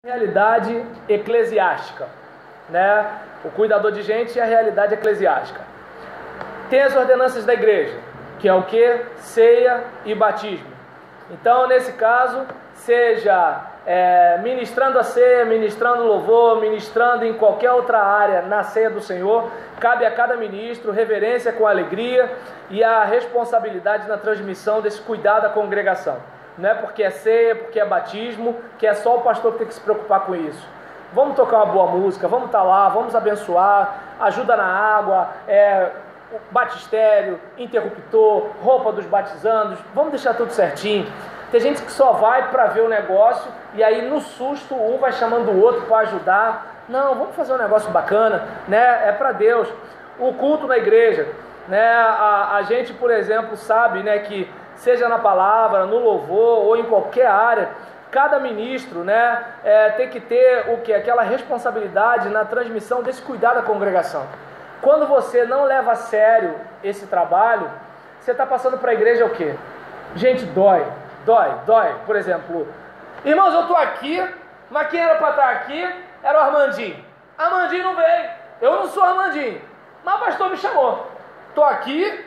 Realidade eclesiástica, né? O cuidador de gente é a realidade eclesiástica. Tem as ordenanças da igreja, que é o que? Ceia e batismo. Então, nesse caso, seja ministrando a ceia, ministrando louvor, ministrando em qualquer outra área na ceia do Senhor, cabe a cada ministro reverência com alegria e a responsabilidade na transmissão desse cuidado à congregação. Não é porque é ceia, porque é batismo, que é só o pastor que tem que se preocupar com isso. Vamos tocar uma boa música, vamos estar lá, vamos abençoar, ajuda na água, batistério, interruptor, roupa dos batizandos, vamos deixar tudo certinho. Tem gente que só vai para ver o negócio e aí no susto um vai chamando o outro para ajudar. Não, vamos fazer um negócio bacana, né? É para Deus. O culto na igreja, né? A gente, por exemplo, sabe, né, que seja na palavra, no louvor ou em qualquer área, cada ministro, né, tem que ter o que? Aquela responsabilidade na transmissão desse cuidado à congregação. Quando você não leva a sério esse trabalho, você está passando para a igreja o quê? Gente, dói. Por exemplo, irmãos, eu estou aqui, mas quem era para estar aqui era o Armandinho. Armandinho não veio, eu não sou Armandinho, mas o pastor me chamou. Estou aqui,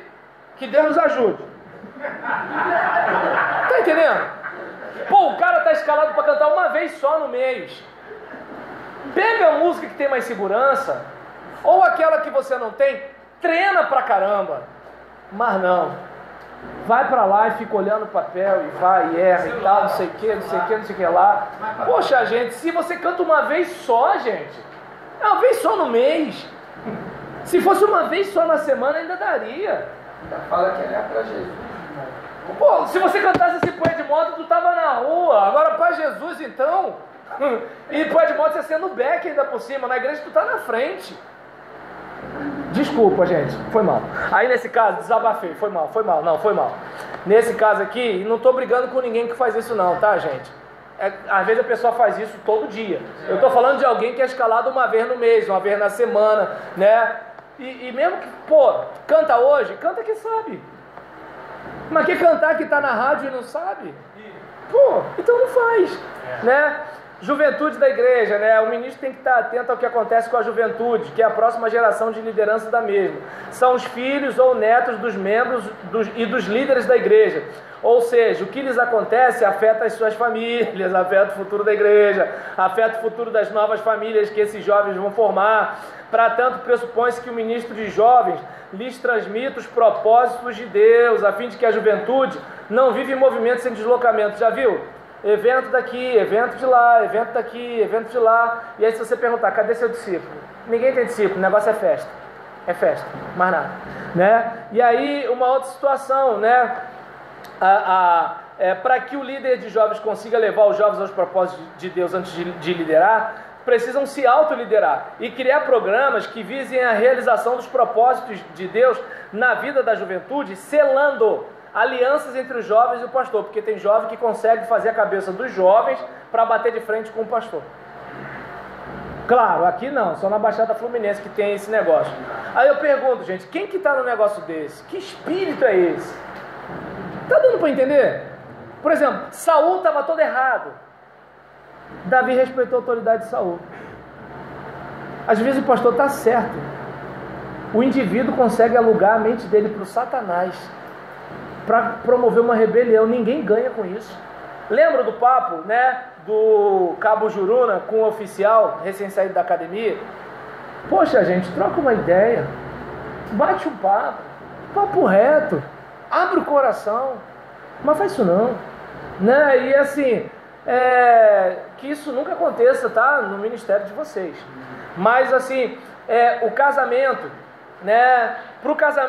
que Deus nos ajude. Tá entendendo? Pô, o cara tá escalado para cantar uma vez só no mês. Pega a música que tem mais segurança, ou aquela que você não tem, treina pra caramba. Mas não, vai pra lá e fica olhando o papel e vai e erra e tal, não sei o que lá. Poxa, gente, se você canta uma vez só, gente, é uma vez só no mês. Se fosse uma vez só na semana, ainda daria. Ainda fala que ele é pra Jesus. Pô, se você cantasse esse Pô de Moto, tu tava na rua. Agora pra Jesus, então. E Pô de Moto você sendo back ainda por cima. Na igreja tu tá na frente. Desculpa, gente. Foi mal. Aí nesse caso, desabafei. Foi mal. Não, foi mal. Nesse caso aqui, não tô brigando com ninguém que faz isso não, tá, gente? Às vezes a pessoa faz isso todo dia. Eu tô falando de alguém que é escalado uma vez no mês, uma vez na semana, né? E mesmo que, pô, canta hoje, canta que sabe. Mas quer cantar que está na rádio e não sabe? Pô, então não faz, né? Juventude da igreja, né? O ministro tem que estar atento ao que acontece com a juventude, que é a próxima geração de liderança da mesma. São os filhos ou netos dos membros e dos líderes da igreja. Ou seja, o que lhes acontece afeta as suas famílias, afeta o futuro da igreja, afeta o futuro das novas famílias que esses jovens vão formar. Para tanto, pressupõe-se que o ministro de jovens lhes transmita os propósitos de Deus, a fim de que a juventude não vive em movimento sem deslocamento. Já viu? Evento daqui, evento de lá, evento daqui, evento de lá. E aí se você perguntar, cadê seu discípulo? Ninguém tem discípulo, o negócio é festa. É festa, mais nada, né? E aí uma outra situação, né? Para que o líder de jovens consiga levar os jovens aos propósitos de Deus antes de liderar, precisam se autoliderar e criar programas que visem a realização dos propósitos de Deus na vida da juventude, selando alianças entre os jovens e o pastor, porque tem jovem que consegue fazer a cabeça dos jovens para bater de frente com o pastor. Claro, aqui não, só na Baixada Fluminense que tem esse negócio. Aí eu pergunto, gente, quem que está no negócio desse? Que espírito é esse? Tá dando para entender? Por exemplo, Saul estava todo errado. Davi respeitou a autoridade de Saul. Às vezes o pastor está certo. O indivíduo consegue alugar a mente dele para o Satanás, para promover uma rebelião. Ninguém ganha com isso. Lembra do papo, né, do Cabo Juruna com o oficial recém-saído da academia? Poxa, gente, troca uma ideia, bate um papo reto, abre o coração, mas faz isso não, né? E assim, que isso nunca aconteça, tá? No ministério de vocês. Mas assim, o casamento, né?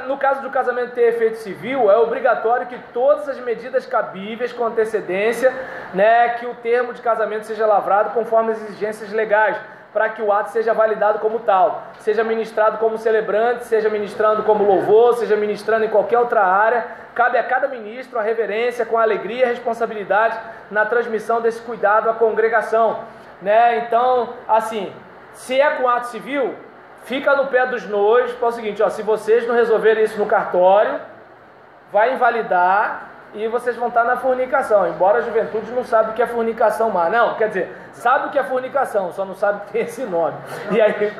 No caso do casamento ter efeito civil, é obrigatório que todas as medidas cabíveis com antecedência, né? Que o termo de casamento seja lavrado conforme as exigências legais, para que o ato seja validado como tal, seja ministrado como celebrante, seja ministrando como louvor, seja ministrando em qualquer outra área. Cabe a cada ministro a reverência com a alegria e a responsabilidade na transmissão desse cuidado à congregação, né? Então, assim, se é com ato civil, fica no pé dos noivos, para o seguinte, ó, se vocês não resolverem isso no cartório, vai invalidar e vocês vão estar na fornicação, embora a juventude não sabe o que é fornicação mais. Não, quer dizer, sabe o que é fornicação, só não sabe que tem esse nome. E aí...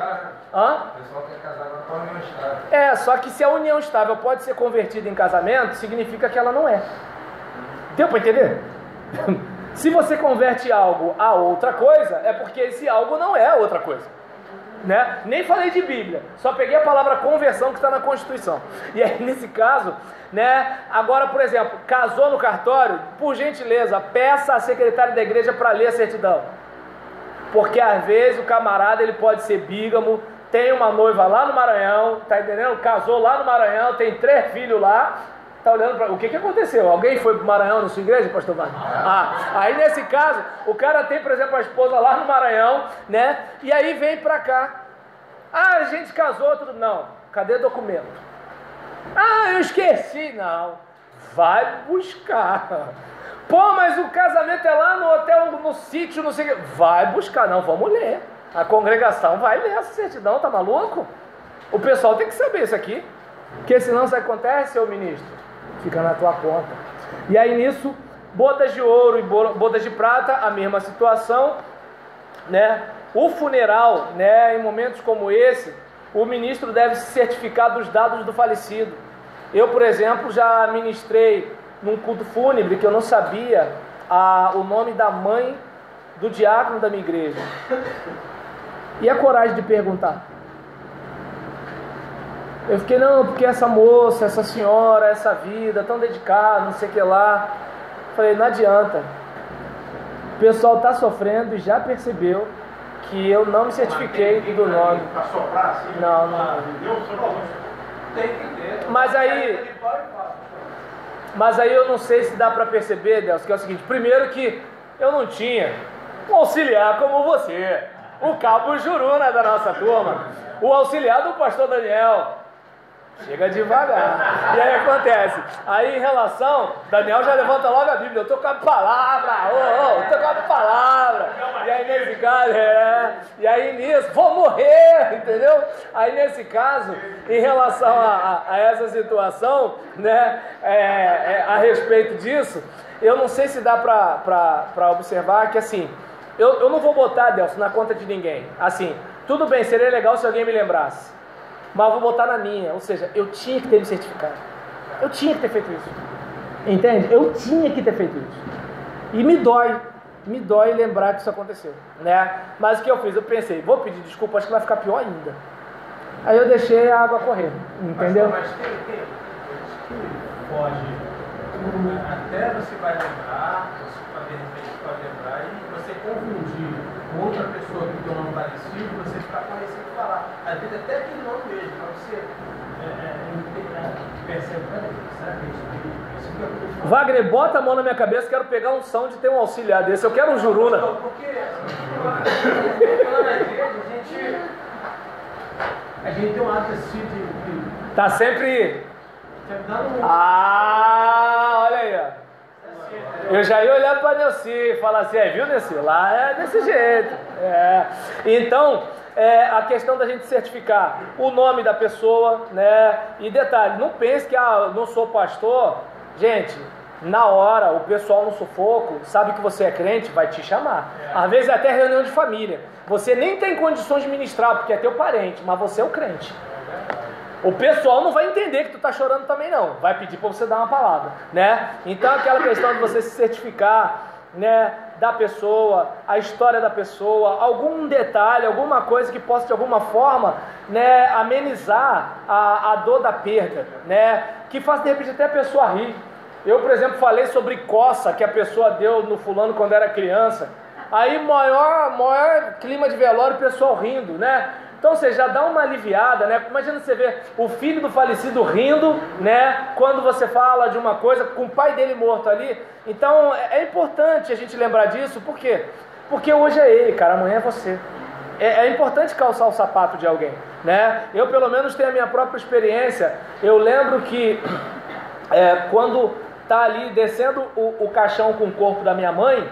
Hã? O pessoal quer casar agora com a união estável. Só que se a união estável pode ser convertida em casamento, significa que ela não é. Deu para entender? Se você converte algo a outra coisa, é porque esse algo não é outra coisa. Né? Nem falei de Bíblia, só peguei a palavra conversão que está na Constituição. E aí nesse caso, né? Agora, por exemplo, casou no cartório, por gentileza, peça à secretária da igreja para ler a certidão. Porque às vezes o camarada ele pode ser bígamo, tem uma noiva lá no Maranhão, tá entendendo? Casou lá no Maranhão, tem 3 filhos lá. Tá olhando para o que aconteceu? Alguém foi para o Maranhão na sua igreja, pastor Wagner? Aí nesse caso, o cara tem, por exemplo, a esposa lá no Maranhão, né? E aí vem para cá. A gente casou, tudo. Não, cadê o documento? Eu esqueci. Não, vai buscar. Pô, mas o casamento é lá no hotel, no sítio, não sei o que. Vai buscar. Não, vamos ler. A congregação vai ler essa certidão, tá maluco? O pessoal tem que saber isso aqui. Porque senão isso acontece, seu ministro. Fica na tua conta. E aí nisso, bodas de ouro e bodas de prata, a mesma situação, né? O funeral, né? Em momentos como esse, o ministro deve se certificar dos dados do falecido. Eu, por exemplo, já ministrei num culto fúnebre que eu não sabia o nome da mãe do diácono da minha igreja. E a coragem de perguntar? Eu fiquei, não, porque essa moça, essa senhora, essa vida, tão dedicada, não sei o que lá. Falei, não adianta. O pessoal está sofrendo e já percebeu que eu não me certifiquei do nome. Para soprar assim? Não. Tem que ter. Mas aí eu não sei se dá para perceber, Deus, que é o seguinte. Primeiro que eu não tinha um auxiliar como você. O cabo Juruna da nossa turma. O auxiliar do pastor Daniel. Chega devagar. E aí acontece. Aí em relação, Daniel já levanta logo a Bíblia. Eu estou com a palavra. Eu estou com a palavra. E aí nesse caso, e aí nisso, vou morrer, entendeu? Aí nesse caso, em relação a essa situação, né, a respeito disso, eu não sei se dá para observar que assim, eu não vou botar, Delcio, na conta de ninguém. Assim, tudo bem, seria legal se alguém me lembrasse. Mas vou botar na minha, ou seja, eu tinha que ter me certificado. Eu tinha que ter feito isso. Entende? Eu tinha que ter feito isso. E me dói lembrar que isso aconteceu, né? Mas o que eu fiz? Eu pensei, vou pedir desculpa, acho que vai ficar pior ainda. Aí eu deixei a água correr, entendeu? Mas tem que pode, até você vai lembrar, você de repente pode lembrar e você confundir com outra pessoa que tem um nome parecido, você ficar conhecido e falar. Às vezes até aquele nome mesmo, para você perceber, será que é isso aqui? Wagner, bota a mão na minha cabeça, quero pegar um som de ter um auxiliar desse, eu quero um Juruna. Porque lá na igreja a gente tem um hábito assim de Tá sempre... dando olha aí, ó. Eu já ia olhar para a Nelci e falar assim, viu, Nelci? Lá é desse jeito. Então, a questão da gente certificar o nome da pessoa, né? E detalhe, não pense que não sou pastor. Gente, na hora, o pessoal no sufoco sabe que você é crente, vai te chamar. Às vezes até reunião de família. Você nem tem condições de ministrar, porque é teu parente, mas você é o crente. O pessoal não vai entender que tu está chorando também não, vai pedir para você dar uma palavra, né? Então aquela questão de você se certificar, né, da pessoa, a história da pessoa, algum detalhe, alguma coisa que possa de alguma forma, né, amenizar a dor da perda, né, que faça de repente até a pessoa rir. Eu, por exemplo, falei sobre coça que a pessoa deu no fulano quando era criança, aí maior clima de velório, o pessoal rindo, né? Então você já dá uma aliviada, né? Imagina você ver o filho do falecido rindo, né? Quando você fala de uma coisa com o pai dele morto ali. Então é importante a gente lembrar disso, por quê? Porque hoje é ele, cara, amanhã é você. É importante calçar o sapato de alguém, né? Eu pelo menos tenho a minha própria experiência. Eu lembro que quando tá ali descendo o caixão com o corpo da minha mãe,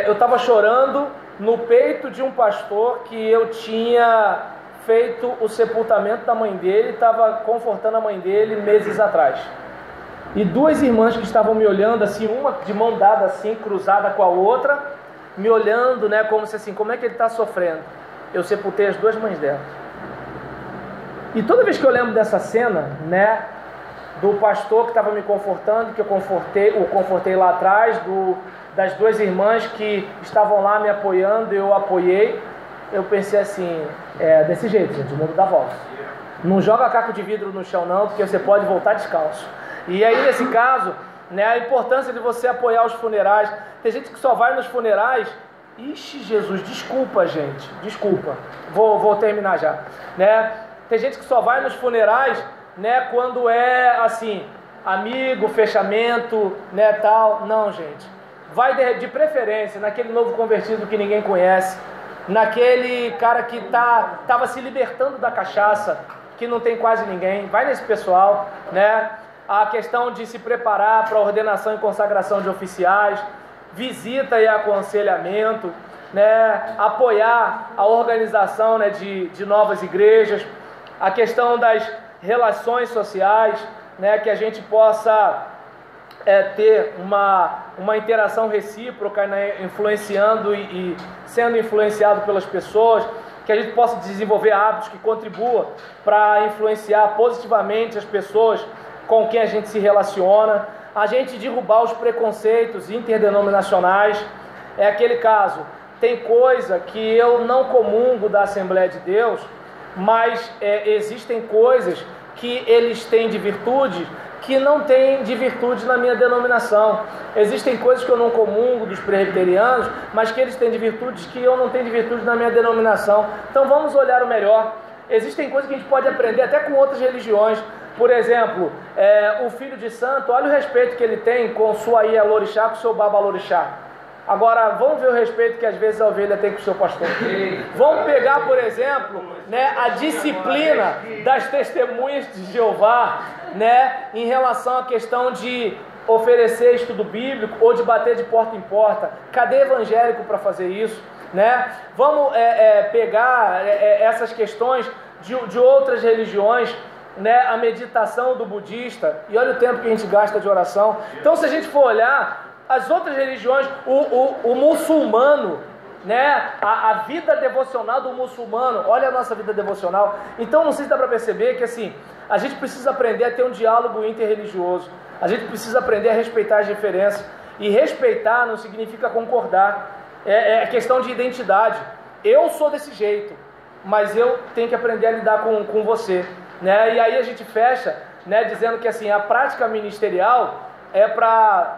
eu estava chorando no peito de um pastor que eu tinha feito o sepultamento da mãe dele, estava confortando a mãe dele meses atrás. e duas irmãs que estavam me olhando assim, uma de mão dada assim, cruzada com a outra, me olhando, né, como se assim, como é que ele está sofrendo? Eu sepultei as duas mães dela. E toda vez que eu lembro dessa cena, né, do pastor que estava me confortando, que o confortei lá atrás, das duas irmãs que estavam lá me apoiando, eu apoiei, eu pensei assim, desse jeito, gente, o mundo dá volta. Não joga caco de vidro no chão não, porque você pode voltar descalço. E aí nesse caso, né, a importância de você apoiar os funerais. Tem gente que só vai nos funerais. Ixi, Jesus, desculpa, gente, desculpa. Vou terminar já, né? Tem gente que só vai nos funerais, né, quando é assim, amigo, fechamento, né, tal. Não, gente. Vai de preferência naquele novo convertido que ninguém conhece, naquele cara que estava se libertando da cachaça, que não tem quase ninguém. Vai nesse pessoal, né? A questão de se preparar para a ordenação e consagração de oficiais, visita e aconselhamento, né? Apoiar a organização, né, de novas igrejas, a questão das relações sociais, né, que a gente possa ter uma interação recíproca, né, influenciando e sendo influenciado pelas pessoas, que a gente possa desenvolver hábitos que contribuam para influenciar positivamente as pessoas com quem a gente se relaciona, a gente derrubar os preconceitos interdenominacionais. É aquele caso, tem coisa que eu não comungo da Assembleia de Deus, mas existem coisas que eles têm de virtude que não tem de virtude na minha denominação. Existem coisas que eu não comungo dos presbiterianos, mas que eles têm de virtudes que eu não tenho de virtude na minha denominação. Então vamos olhar o melhor. Existem coisas que a gente pode aprender até com outras religiões. Por exemplo, o filho de santo, olha o respeito que ele tem com sua Ialorixá, com seu Babalorixá. Agora, vamos ver o respeito que às vezes a ovelha tem com o seu pastor. Vamos pegar, por exemplo, né, a disciplina das testemunhas de Jeová, né, em relação à questão de oferecer estudo bíblico ou de bater de porta em porta. Cadê evangélico para fazer isso? Né? Vamos pegar essas questões de outras religiões, né, a meditação do budista, e olha o tempo que a gente gasta de oração. Então, se a gente for olhar as outras religiões, o muçulmano, né, a vida devocional do muçulmano, olha a nossa vida devocional. Então, não sei se dá para perceber que assim, a gente precisa aprender a ter um diálogo interreligioso, a gente precisa aprender a respeitar as diferenças, e respeitar não significa concordar, é questão de identidade. Eu sou desse jeito, mas eu tenho que aprender a lidar com você, né? E aí a gente fecha, né, dizendo que assim, a prática ministerial é para